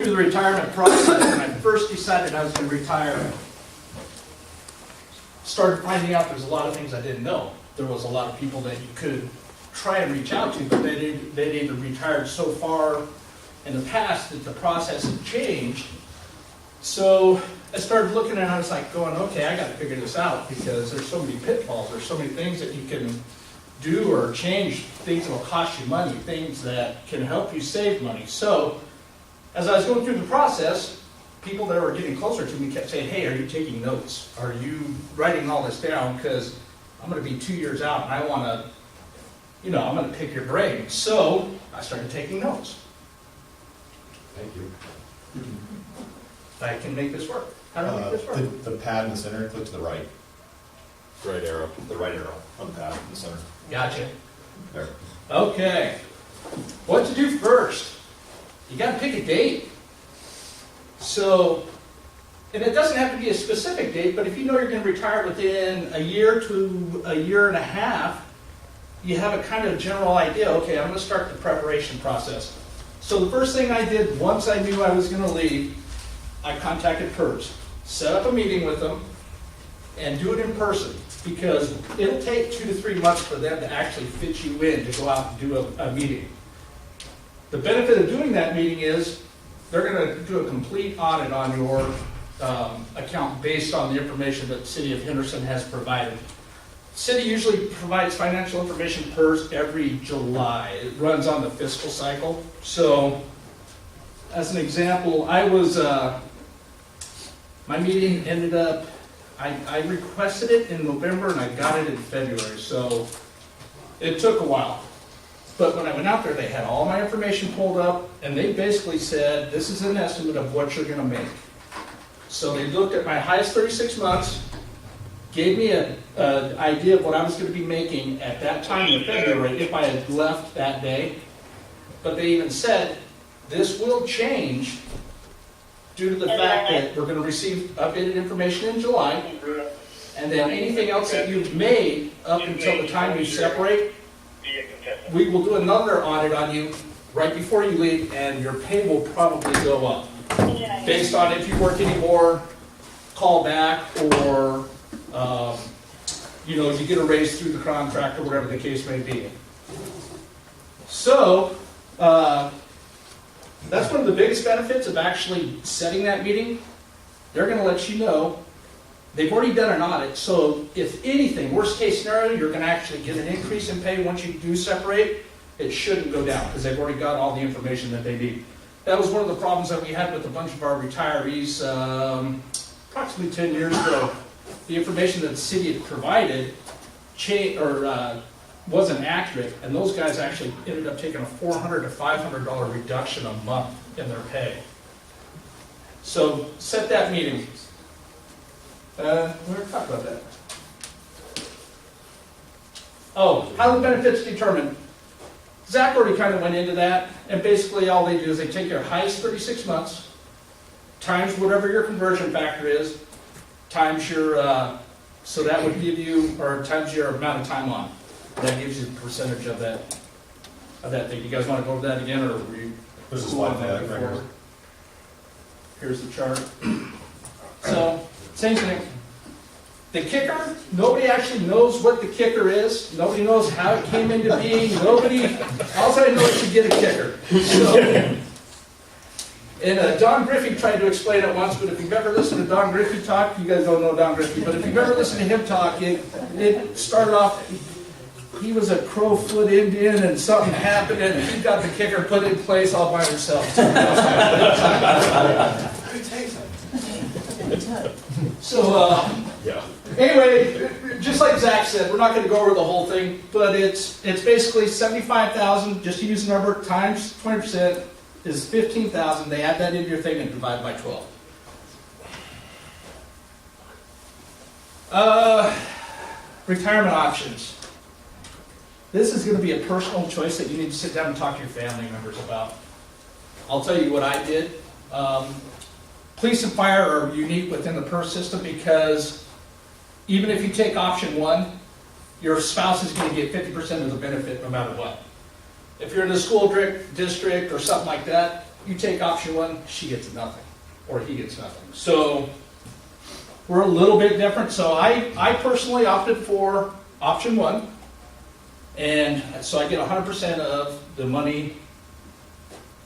through the retirement process, when I first decided I was going to retire, started finding out there's a lot of things I didn't know. There was a lot of people that you could try and reach out to, but they'd either retired so far in the past that the process had changed. So I started looking and I was like going, okay, I got to figure this out because there's so many pitfalls. There's so many things that you can do or change, things that will cost you money, things that can help you save money. So as I was going through the process, people that were getting closer to me kept saying, hey, are you taking notes? Are you writing all this down? Because I'm going to be 2 years out and I want to, you know, I'm going to pick your brain. So I started taking notes. Thank you. I can make this work. How do I make this work? The pad in the center, click to the right. Right arrow. The right arrow on the pad in the center. Gotcha. There. Okay. What to do first? You got to pick a date. So, and it doesn't have to be a specific date, but if you know you're going to retire within a year to a year and a half, you have a kind of general idea, okay, I'm going to start the preparation process. So the first thing I did once I knew I was going to leave, I contacted PERS, set up a meeting with them, and do it in person, because it'll take 2 to 3 months for them to actually fit you in to go out and do a meeting. The benefit of doing that meeting is they're going to do a complete audit on your account based on the information that the City of Henderson has provided. City usually provides financial information PERS every July. It runs on the fiscal cycle. So, as an example, my meeting ended up, I requested it in November and I got it in February, so it took a while. But when I went out there, they had all my information pulled up and they basically said, this is an estimate of what you're gonna make. So they looked at my highest 36 months, gave me an idea of what I was gonna be making at that time in February if I had left that day. But they even said, this will change due to the fact that we're going to receive updated information in July, and then anything else that you've made up until the time you separate, we will do another audit on you right before you leave, and your pay will probably go up based on if you work any more, call back, or you know, you get a raise through the contract or whatever the case may be. So that's one of the biggest benefits of actually setting that meeting. They're going to let you know. They've already done an audit, so if anything, worst case scenario, you're going to actually get an increase in pay once you do separate. It shouldn't go down because they've already got all the information that they need. That was one of the problems that we had with a bunch of our retirees approximately 10 years ago. The information that the city had provided wasn't accurate, and those guys actually ended up taking a $400 to $500 reduction a month in their pay. So set that meeting. We're going to talk about that. Oh, how the benefits determined. Zach already kind of went into that, and basically all they do is they take your highest 36 months, times whatever your conversion factor is, times your, so that would give you, or times your amount of time on. That gives you the percentage of that thing. You guys want to go over that again, or were you? There's a slide for that right here. Here's the chart. So, same thing. The kicker, nobody actually knows what the kicker is. Nobody knows how it came into being. All I know is you get a kicker. So, and Don Griffey tried to explain it once, but if you've ever listened to Don Griffey talk, you guys don't know Don Griffey, but if you've ever listened to him talk, it started off, he was a Crowfoot Indian and something happened and he got the kicker put in place all by himself. So, anyway, just like Zach said, we're not going to go over the whole thing, but it's basically $75,000, just to use the number, times 20% is $15,000. They add that into your thing and divide by 12. Retirement options. This is going to be a personal choice that you need to sit down and talk to your family members about. I'll tell you what I did. Police and fire are unique within the PERS system because even if you take option 1, your spouse is going to get 50% of the benefit no matter what. If you're in the school district or something like that, you take option one, she gets nothing, or he gets nothing. So we're a little bit different. So I personally opted for option one, and so I get 100% of the money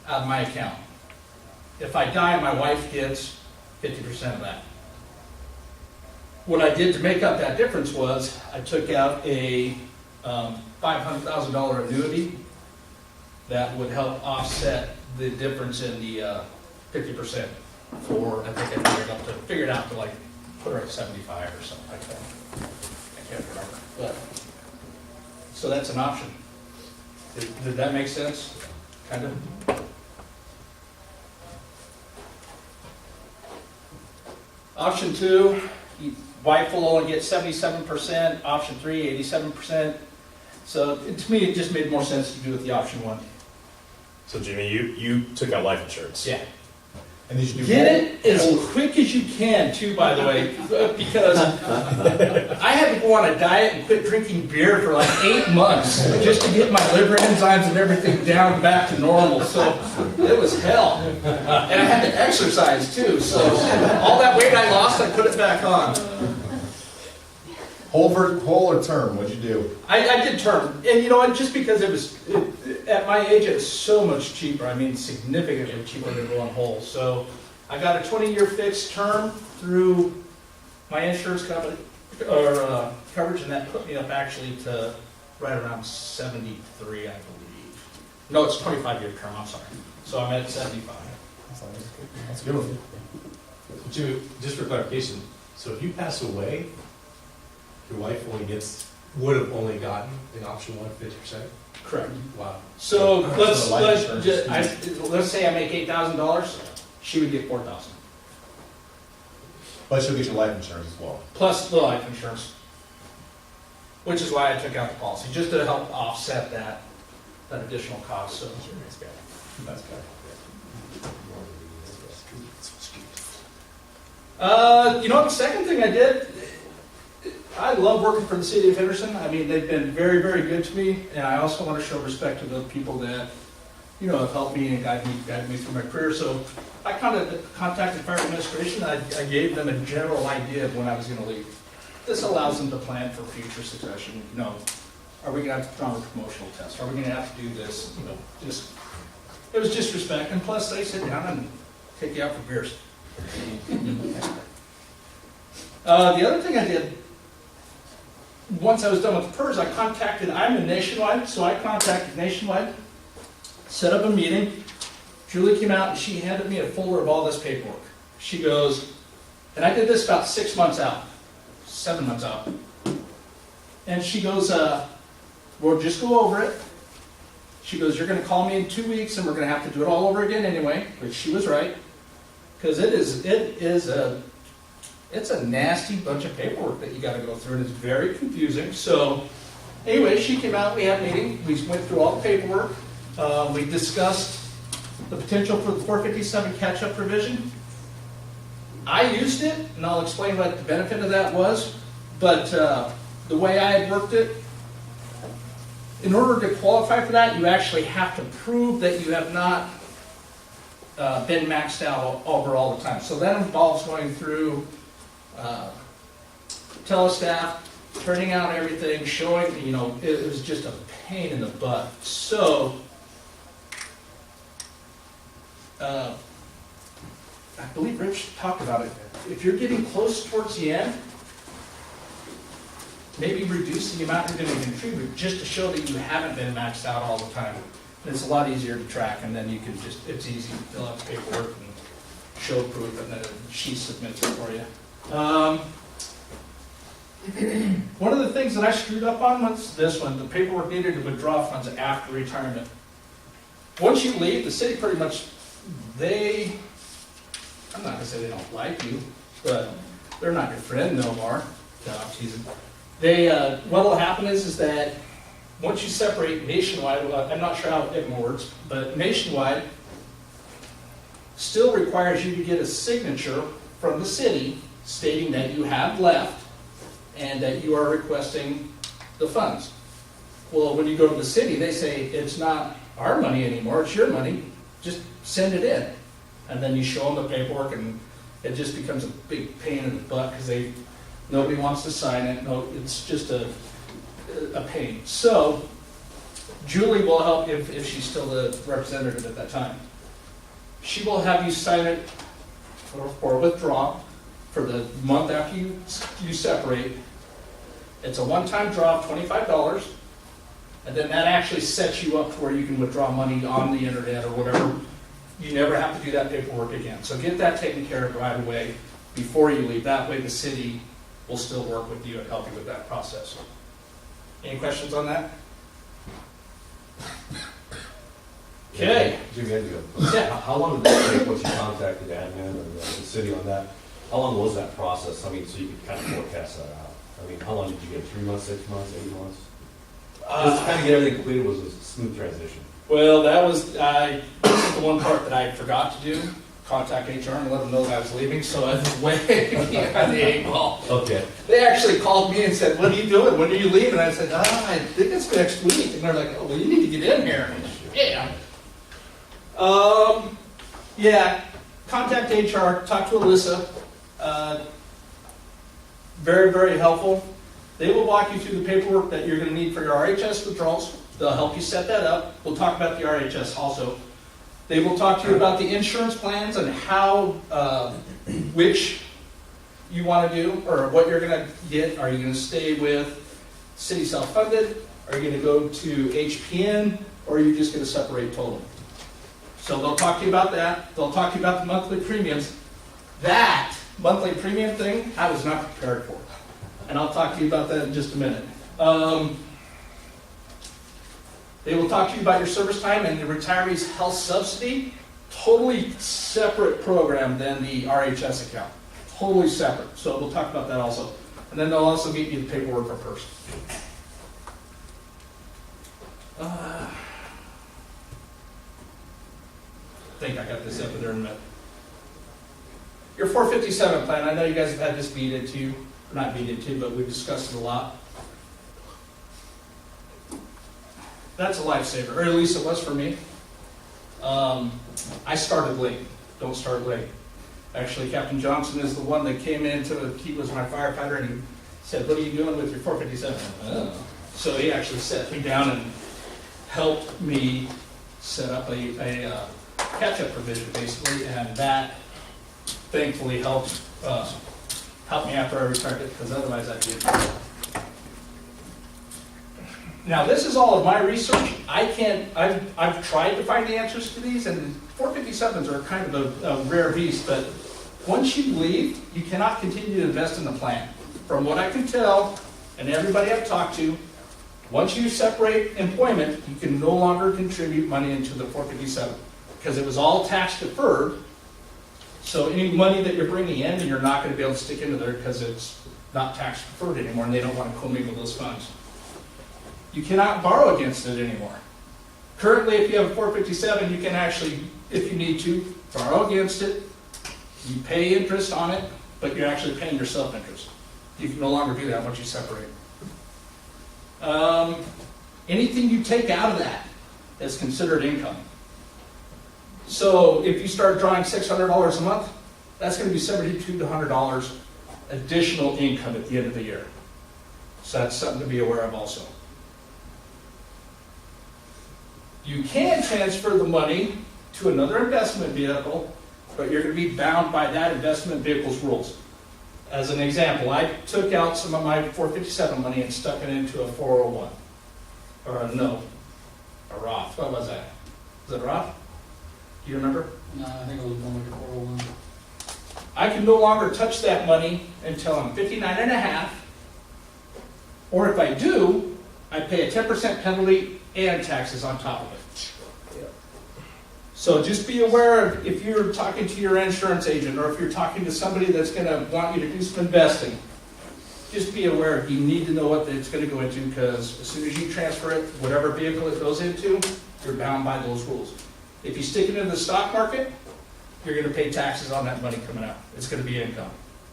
out of my account. If I die, my wife gets 50% of that. What I did to make up that difference was I took out a $500,000 annuity that would help offset the difference in the 50% for, I think I figured out to like put her at 75 or something like that. I can't remember, but, so that's an option. Did that make sense? Kind of? Option two, wife will only get 77%, option three, 87%. So to me, it just made more sense to do with the option one. So Jimmy, you took out life insurance. Yeah. And did you do? Get it as quick as you can too, by the way, because I had to go on a diet and quit drinking beer for like 8 months just to get my liver enzymes and everything down back to normal. So it was hell. And I had to exercise too. So all that weight I lost, I put it back on. Whole or term, what'd you do? I did term, and you know what, just because at my age, it's so much cheaper, I mean significantly cheaper than going whole. So I got a 20-year fixed term through my insurance company, or coverage, and that put me up actually to right around 73, I believe. No, it's 25-year term, I'm sorry. So I'm at 75. That's good with you. Jimmy, just for clarification, so if you pass away, your wife would have only gotten in option one 50%? Correct. Wow. So So life let's say I make $8,000, she would get $4,000. But she'll get your life insurance as well. Plus the life insurance, which is why I took out the policy, just to help offset that additional cost. So That's good. you know, the second thing I did, I love working for the city of Henderson. I mean, they've been very, very good to me, and I also want to show respect to the people that, you know, have helped me and guided me through my career. So I contacted fire administration. I gave them a general idea of when I was going to leave. This allows them to plan for future succession. You know, are we going to have to put on a promotional test? Are we going to have to do this? You know, it was just respect. And plus, they sit down and take you out for beers. The other thing I did, once I was done with the PERS, I'm in Nationwide, so I contacted Nationwide, set up a meeting. Julie came out and she handed me a folder of all this paperwork. She goes, and I did this about 6 months out, 7 months out. And she goes, we'll just go over it. She goes, you're going to call me in 2 weeks and we're going to have to do it all over again anyway, which she was right. Because it's a nasty bunch of paperwork that you got to go through, and it's very confusing. So anyway, she came out, we had a meeting, we went through all the paperwork, we discussed the potential for the 457 catch-up provision. I used it, and I'll explain what the benefit of that was, but the way I had worked it, in order to qualify for that, you actually have to prove that you have not been maxed out over all the time. So that involves going through telestaff, turning out everything, showing, you know, it was just a pain in the butt. So, I believe Rich talked about it. If you're getting close towards the end, maybe reduce the amount you're going to contribute just to show that you haven't been maxed out all the time. And it's a lot easier to track, and then you can it's easy to fill out the paperwork and show proof, and then she submits it for you. One of the things that I screwed up on was this one. The paperwork needed to withdraw funds after retirement. Once you leave, the city pretty much, I'm not going to say they don't like you, but they're not your friend no more. No, I'm teasing. What will happen is that once you separate Nationwide, I'm not sure how it works, but Nationwide still requires you to get a signature from the city stating that you have left and that you are requesting the funds. Well, when you go to the city, they say it's not our money anymore, it's your money. Just send it in. And then you show them the paperwork, and it just becomes a big pain in the butt, because nobody wants to sign it, no, it's just a pain. So, Julie will help if she's still the representative at that time. She will have you sign it for withdrawal for the month after you separate. It's a one-time draw of $25, and then that actually sets you up to where you can withdraw money on the internet or whatever. You never have to do that paperwork again. So get that taken care of right away before you leave. That way the city will still work with you and help you with that process. Any questions on that? Okay. Jimmy, I do. Yeah. How long did it take once you contacted admin or the city on that? How long was that process? I mean, so you could kind of forecast that out. I mean, how long did you get? 3 months, 6 months, 8 months? Just to kind of get everything completed was a smooth transition. Well, that was the one part that I forgot to do. Contact HR and let them know that I was leaving, so I was way behind the 8 ball. Okay. They actually called me and said, "What are you doing? When are you leaving?" I said, "I think it's next week." And they're like, "Oh, well, you need to get in here." Yeah. Yeah. Contact HR. Talk to Alyssa. Very, very helpful. They will walk you through the paperwork that you're going to need for your RHS withdrawals. They'll help you set that up. We'll talk about the RHS also. They will talk to you about the insurance plans and how, which you want to do, or what you're going to get. Are you going to stay with city self-funded? Are you going to go to HPN? Or are you just going to separate totally? So they'll talk to you about that. They'll talk to you about the monthly premiums. That monthly premium thing, I was not prepared for. And I'll talk to you about that in just a minute. They will talk to you about your service time and the retiree's health subsidy. Totally separate program than the RHS account. Totally separate. So we'll talk about that also. And then they'll also get you the paperwork for first. I think I got this up there in a minute. Your 457 plan, I know you guys have had this beat into, not beat into, but we've discussed it a lot. That's a lifesaver, or at least it was for me. I started late. Don't start late. Actually, Captain Johnson is the one that came in he was my firefighter, and he said, "What are you doing with your 457? Oh. So he actually set me down and helped me set up a catch-up provision, basically, and that thankfully helped me after I retired it, because otherwise I'd be in trouble. Now, this is all of my research. I've tried to find the answers to these, and 457s are kind of a rare beast, but once you leave, you cannot continue to invest in the plan. From what I can tell, and everybody I've talked to, once you separate employment, you can no longer contribute money into the 457, because it was all tax deferred. So any money that you're bringing in, you're not going to be able to stick into there because it's not tax deferred anymore, and they don't want to commingle those funds. You cannot borrow against it anymore. Currently, if you have a 457, you can actually, if you need to, borrow against it. You pay interest on it, but you're actually paying yourself interest. You can no longer do that once you separate. Anything you take out of that is considered income. So if you start drawing $600 a month, that's going to be $72 to $100 additional income at the end of the year. So that's something to be aware of also. You can transfer the money to another investment vehicle, but you're going to be bound by that investment vehicle's rules. As an example, I took out some of my 457 money and stuck it into a 401. Or a Roth. What was that? Was it a Roth? Do you remember? No, I think it was more like a 401. I can no longer touch that money until I'm 59 and a half. Or if I do, I pay a 10% penalty and taxes on top of it. So just be aware of, if you're talking to your insurance agent or if you're talking to somebody that's going to want you to do some investing, just be aware you need to know what it's going to go into, because as soon as you transfer it, whatever vehicle it goes into, you're bound by those rules. If you stick it into the stock market, you're going to pay taxes on that money coming out. It's going to be income.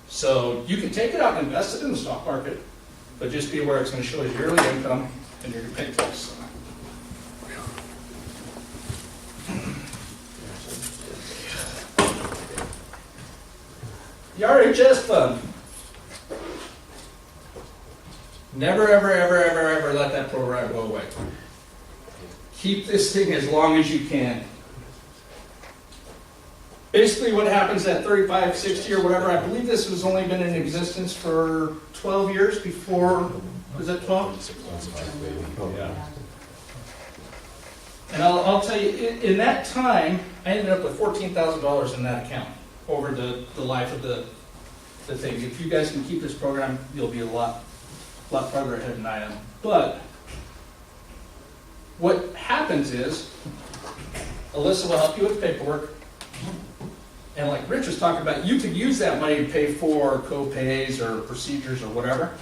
So you can take it out and invest it in the stock market, but just be aware it's going to show as yearly income and you're going to pay taxes on it. The RHS fund. Never, ever, ever, ever, ever let that program go away. Keep this thing as long as you can. Basically what happens at 35, 60 or whatever, I believe this has only been in existence for 12 years before, was that 12? Yeah. And I'll tell you, in that time, I ended up with $14,000 in that account over the life of the thing. If you guys can keep this program, you'll be a lot farther ahead than I am. But what happens is, Alyssa will help you with paperwork. And like Rich was talking about, you could use that money to pay for co-pays or procedures or whatever.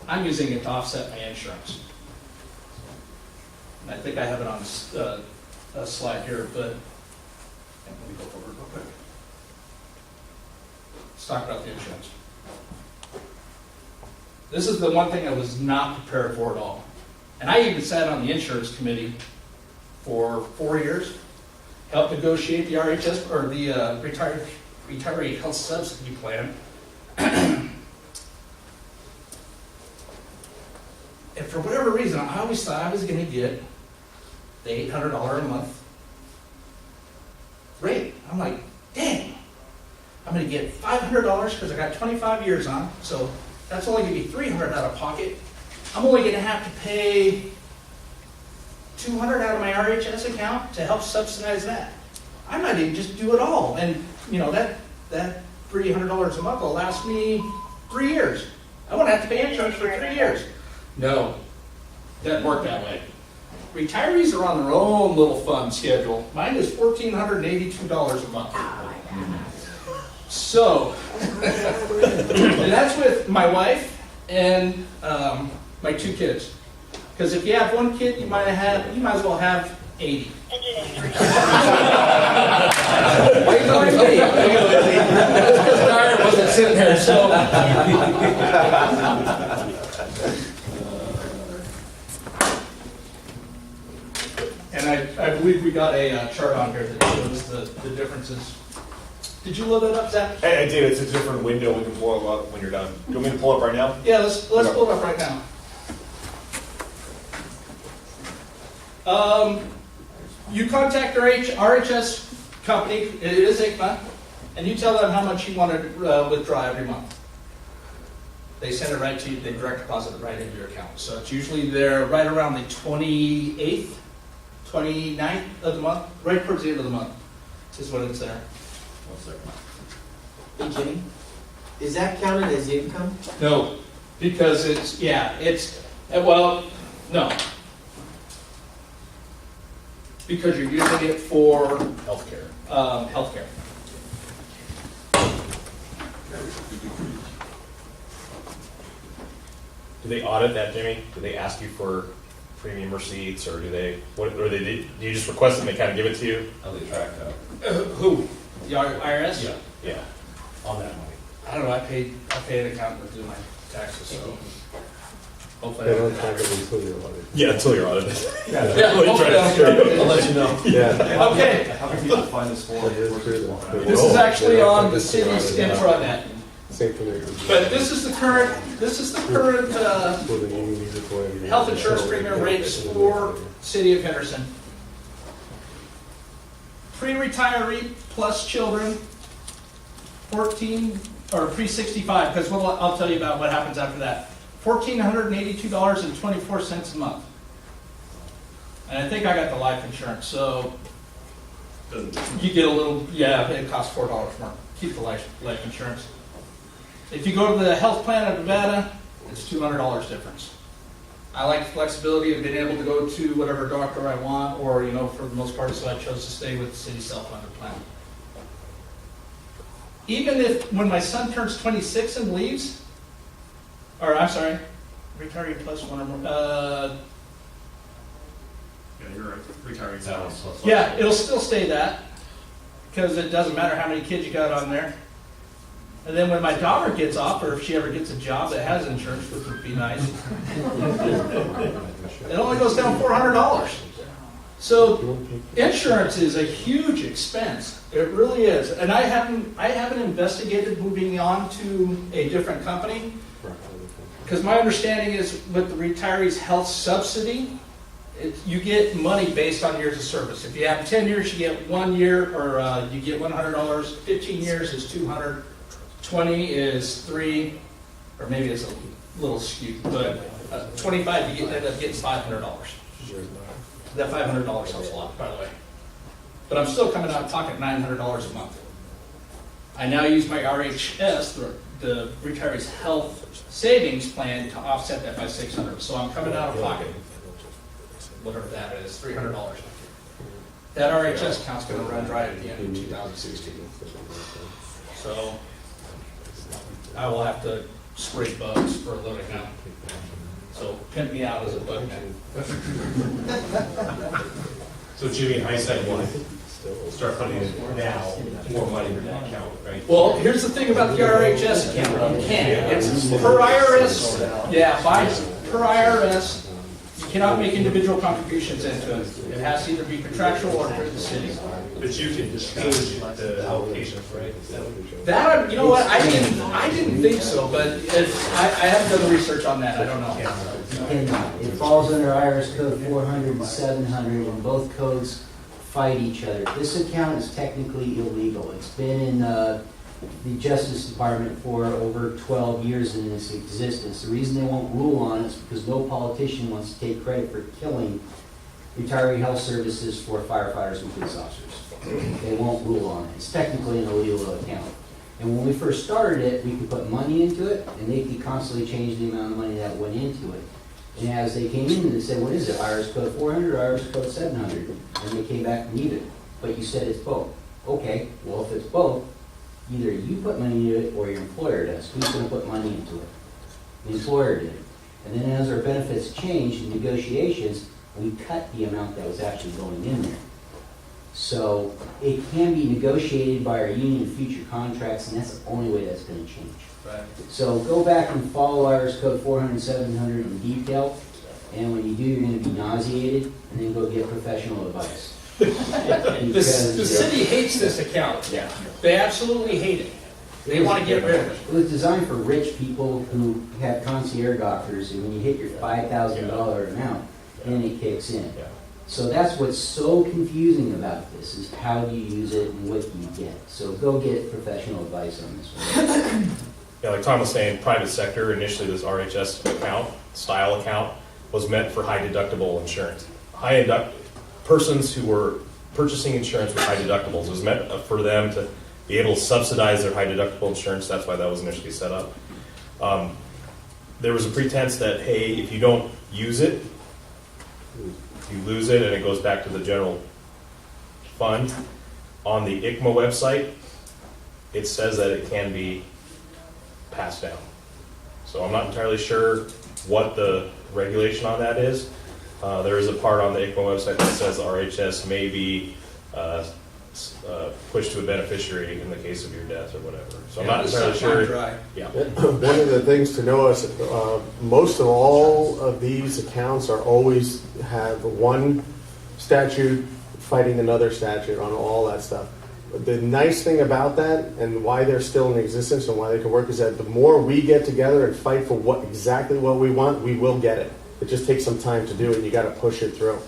I'm using it to offset my insurance. And I think I have it on a slide here, but let me go forward real quick. Let's talk about the insurance. This is the one thing I was not prepared for at all. And I even sat on the insurance committee for 4 years, helped negotiate the RHS, or the retiree health subsidy plan. And for whatever reason, I always thought I was going to get the $800 a month rate. I'm like, dang, I'm going to get $500 because I got 25 years on, so that's only going to be $300 out of pocket. I'm only going to have to pay $200 out of my RHS account to help subsidize that. I might even just do it all, and you know that $300 a month will last me 3 years. I won't have to pay insurance for 3 years. No, doesn't work that way. Retirees are on their own little fund schedule. Mine is $1,482 a month. So, and that's with my wife and my 2 kids. Because if you have 1 kid, you might as well have 80. Wait on me. That's because Dyer wasn't sitting there, so. And I believe we got a chart on here that shows the differences. Did you load it up, Zach? Hey, I did. It's a different window. We can pull it up when you're done. Do you want me to pull it up right now? Yeah, let's pull it up right now. You contact your RHS company, it is ICMA, and you tell them how much you want to withdraw every month. They send it right to you, they direct deposit it right into your account. So it's usually there right around the 28th, 29th of the month, right towards the end of the month is when it's there. 1 second. Hey, Jimmy, is that counted as income? No, because no. Because you're using it for Healthcare. healthcare. Do they audit that, Jimmy? Do they ask you for premium receipts, or do they? Do you just request them? They kind of give it to you. How they track that? Who? The IRS? Yeah. On that money. I don't know. I pay an accountant to do my taxes, so hopefully. They don't track it until you're audited. Yeah, until you're audited. Yeah, What are you trying to hopefully say? I'll let you know. Yeah. Okay, How can people find this form? That is true. this is actually on the city's intranet, Same thing. but this is the current So the union needs to go in and- health insurance premium rates for City of Henderson. Pre-retiree plus children, 14, or pre-65, because I'll tell you about what happens after that. $1,482.24 a month. And I think I got the life insurance, so you get a little, yeah, it costs $4 more. Keep the life insurance. If you go to the health plan of Nevada, it's $200 difference. I like the flexibility of being able to go to whatever doctor I want, or, you know, for the most part, so I chose to stay with the city self-funded plan. Even if, when my son turns 26 and leaves, or I'm sorry, retiree plus one or more, Yeah, you're right. Retiring That spouse. one's plus. yeah, it'll still stay that, because it doesn't matter how many kids you got on there. And then when my daughter gets off, or if she ever gets a job that has insurance, which would be nice, it only goes down $400. So insurance is a huge expense. It really is. And I haven't investigated moving on to a different company. Because my understanding is with the retirees' health subsidy, you get money based on years of service. If you have 10 years, you get 1 year, or you get $100. 15 years is $200. 20 is $3, or maybe it's a little skewed, but 25 you end up getting $500. That $500 helps a lot, by the way. But I'm still coming out pocket $900 a month. I now use my RHS, the retirees' health savings plan, to offset that by $600. So I'm coming out of pocket, whatever that is, $300. That RHS account's going to run dry at the end of 2016. So I will have to spray bugs for a living now. So pimp me out as a bug man. So Jimmy, in hindsight, you want to start putting in now more money in that account, right? Well, here's the thing about the RHS account. You can't. It's per IRS. Yeah, per IRS. You cannot make individual contributions into it. It has to either be contractual or through the city. But you can just change the allocations, right? That, you know what, I didn't think so, but I haven't done the research on that. I don't know. And it falls under IRS code 400 and 700, and both codes fight each other. This account is technically illegal. It's been in the Justice Department for over 12 years in its existence. The reason they won't rule on it is because no politician wants to take credit for killing retiree health services for firefighters and police officers. They won't rule on it. It's technically an illegal account. And when we first started it, we could put money into it, and they could constantly change the amount of money that went into it. And as they came in, they said, what is it, IRS code 400 or IRS code 700? And they came back and needed it. But you said it's both. Okay, well, if it's both, either you put money into it or your employer does. Who's going to put money into it? The employer did. And then as our benefits changed in negotiations, we cut the amount that was actually going in there. So it can be negotiated by our union in future contracts, and that's the only way that's going to change. Right. So go back and follow IRS code 400 and 700 in detail, and when you do, you're going to be nauseated, and then go get professional advice. The city hates this account. Yeah. They absolutely hate it. They want to get rid of it. It was designed for rich people who have concierge doctors, and when you hit your $5,000 amount, then it kicks in. Yeah. So that's what's so confusing about this, is how do you use it and what do you get? So go get professional advice on this one. Yeah, like Tom was saying, private sector, initially this RHS account, style account, was meant for high deductible insurance. Persons who were purchasing insurance with high deductibles, it was meant for them to be able to subsidize their high deductible insurance. That's why that was initially set up. There was a pretense that, hey, if you don't use it, you lose it and it goes back to the general fund. On the ICMA website, it says that it can be passed down. So I'm not entirely sure what the regulation on that is. There is a part on the ICMA website that says RHS may be pushed to a beneficiary in the case of your death or whatever. So I'm not entirely sure. Yeah. One of the things to know is most of all of these accounts are always have one statute fighting another statute on all that stuff. But the nice thing about that and why they're still in existence and why they can work is that the more we get together and fight for exactly what we want, we will get it. It just takes some time to do it, and you got to push it through.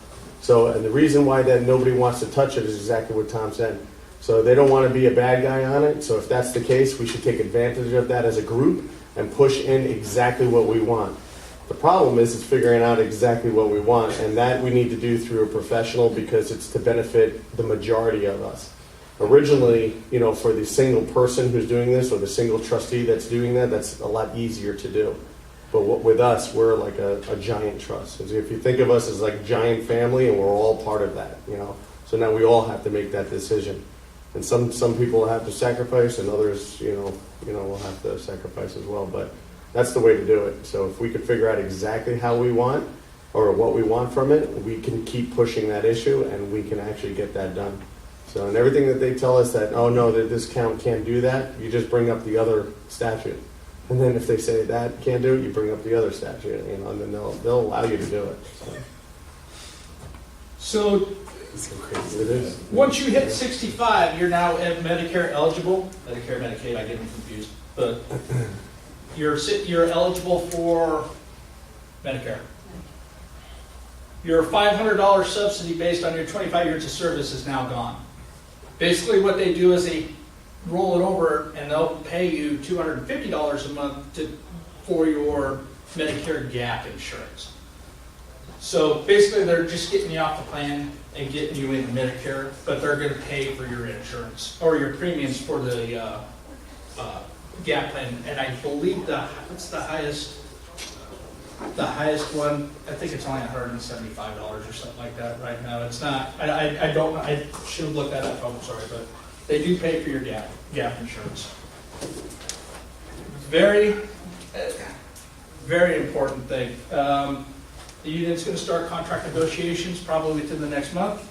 So, and the reason why that nobody wants to touch it is exactly what Tom said. So they don't want to be a bad guy on it. So if that's the case, we should take advantage of that as a group and push in exactly what we want. The problem is figuring out exactly what we want, and that we need to do through a professional because it's to benefit the majority of us. Originally, for the single person who's doing this or the single trustee that's doing that, that's a lot easier to do. But with us, we're like a giant trust. If you think of us as like a giant family, and we're all part of that, So now we all have to make that decision. And some people have to sacrifice, and others, will have to sacrifice as well. But that's the way to do it. So if we could figure out exactly how we want or what we want from it, we can keep pushing that issue, and we can actually get that done. So, and everything that they tell us that, oh no, that this count can't do that, you just bring up the other statute. And then if they say that can't do it, you bring up the other statute, and then they'll allow you to do it. So It's so crazy. It is. Once you hit 65, you're now Medicare eligible. Medicare, Medicaid, I get them confused. But you're eligible for Medicare. Your $500 subsidy based on your 25 years of service is now gone. Basically what they do is they roll it over and they'll pay you $250 a month for your Medicare gap insurance. So basically they're just getting you off the plan and getting you into Medicare, but they're going to pay for your insurance or your premiums for the gap plan. And I believe what's the highest? The highest one, I think it's only $175 or something like that right now. It's not, I don't know, I should have looked that up, I'm sorry, but they do pay for your gap insurance. Very, very important thing. The union's going to start contract negotiations probably within the next month.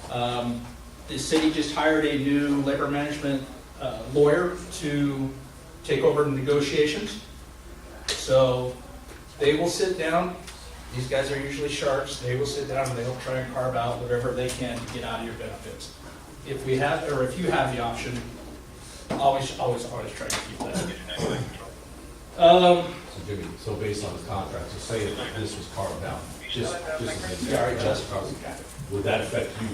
The city just hired a new labor management lawyer to take over the negotiations. So they will sit down. These guys are usually sharps. They will sit down and they'll try and carve out whatever they can to get out of your benefits. If we have, or if you have the option, always try to keep that. So Jimmy, so based on the contract, so say if this was carved out, just as an example, would that affect you?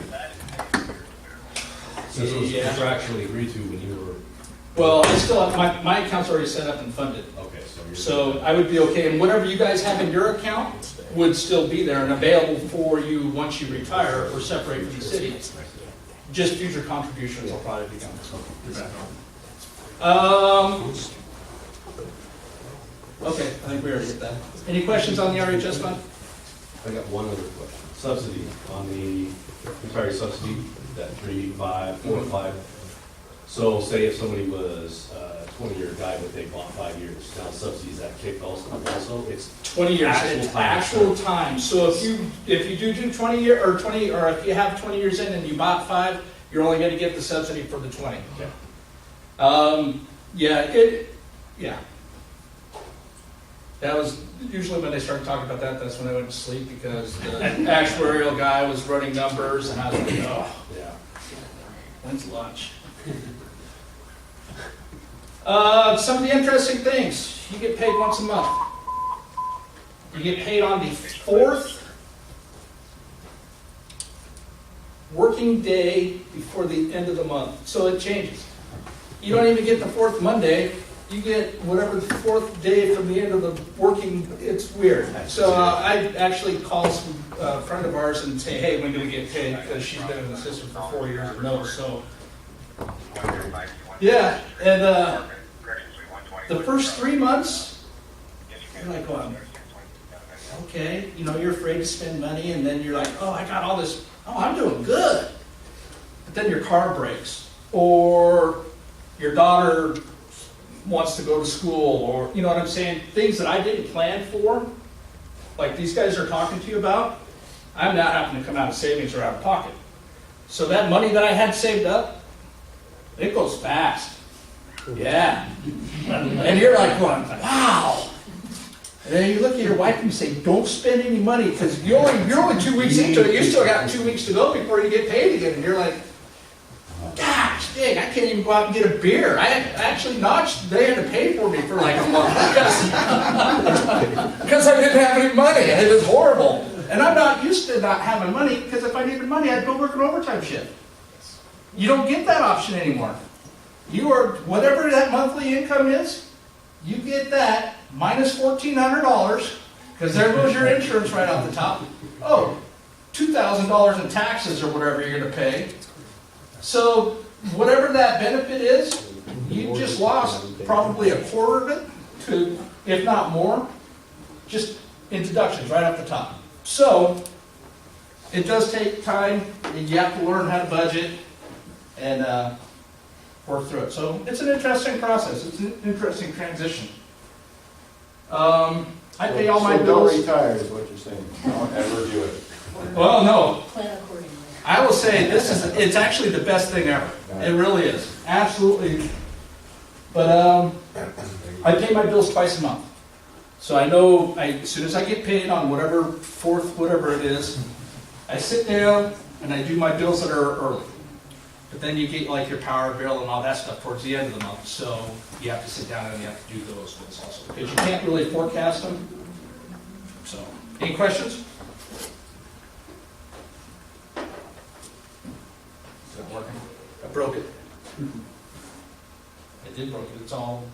Since it was Yeah. contractually agreed to when you were, Well, I still have, my account's already set up and funded. okay, so you're. So I would be okay, and whatever you guys have in your account would still be there and available for you once you retire or separate from the city. Just future contributions will probably be done. Okay, I think we already hit that. Any questions on the RHS fund? I got one other question. Subsidy on the retiree subsidy, that 3, 5, 4, 5. So say if somebody was a 20-year guy, but they bought 5 years, now subsidy is that kicked also? It's 20 years, Actual it's time. actual time. So if you do 20 year, or if you have 20 years in and you bought 5, you're only gonna get the subsidy for the 20. Okay. Yeah. That was usually when they started talking about that, that's when I went to sleep because the actuarial guy was running numbers and I was like, oh, Yeah. when's lunch? Some of the interesting things, you get paid once a month. You get paid on the 4th working day before the end of the month. So it changes. You don't even get the 4th Monday. You get whatever the 4th day from the end of the working, it's weird. So I actually call a friend of ours and say, hey, when do we get paid? Because she's been in the system for 4 years and knows. So, yeah, and the first 3 months, you're like, going, okay, you're afraid to spend money, and then you're like, oh, I got all this, oh, I'm doing good. But then your car breaks, or your daughter wants to go to school, or, you know what I'm saying? Things that I didn't plan for, like these guys are talking to you about, I'm not having to come out of savings or out of pocket. So that money that I had saved up, it goes fast. Yeah. And you're like going, wow. And then you look at your wife and you say, don't spend any money, because you're only 2 weeks into it. You still got 2 weeks to go before you get paid again. And you're like, gosh, dang, I can't even go out and get a beer. I actually notched, they had to pay for me for like a month because I didn't have any money. It was horrible. And I'm not used to not having money, because if I needed money, I'd go work an overtime shift. You don't get that option anymore. You are, whatever that monthly income is, you get that minus $1,400, because there goes your insurance right off the top. Oh, $2,000 in taxes or whatever you're going to pay. So whatever that benefit is, you just lost probably a quarter of it, to, if not more, just in deductions right off the top. So it does take time, and you have to learn how to budget and work through it. So it's an interesting process. It's an interesting transition. I pay all my bills. Don't retire is what you're saying. Don't ever do it. Well, no. Plan accordingly. I will say it's actually the best thing ever. It really is. Absolutely. But I pay my bills twice a month. So I know as soon as I get paid on whatever 4th, whatever it is, I sit down, And I do my bills that are early. But then you get like your power bill and all that stuff towards the end of the month, so you have to sit down and you have to do those bills also. Because you can't really forecast them. So, any questions? Is it working? I broke it. I did broke it, it's all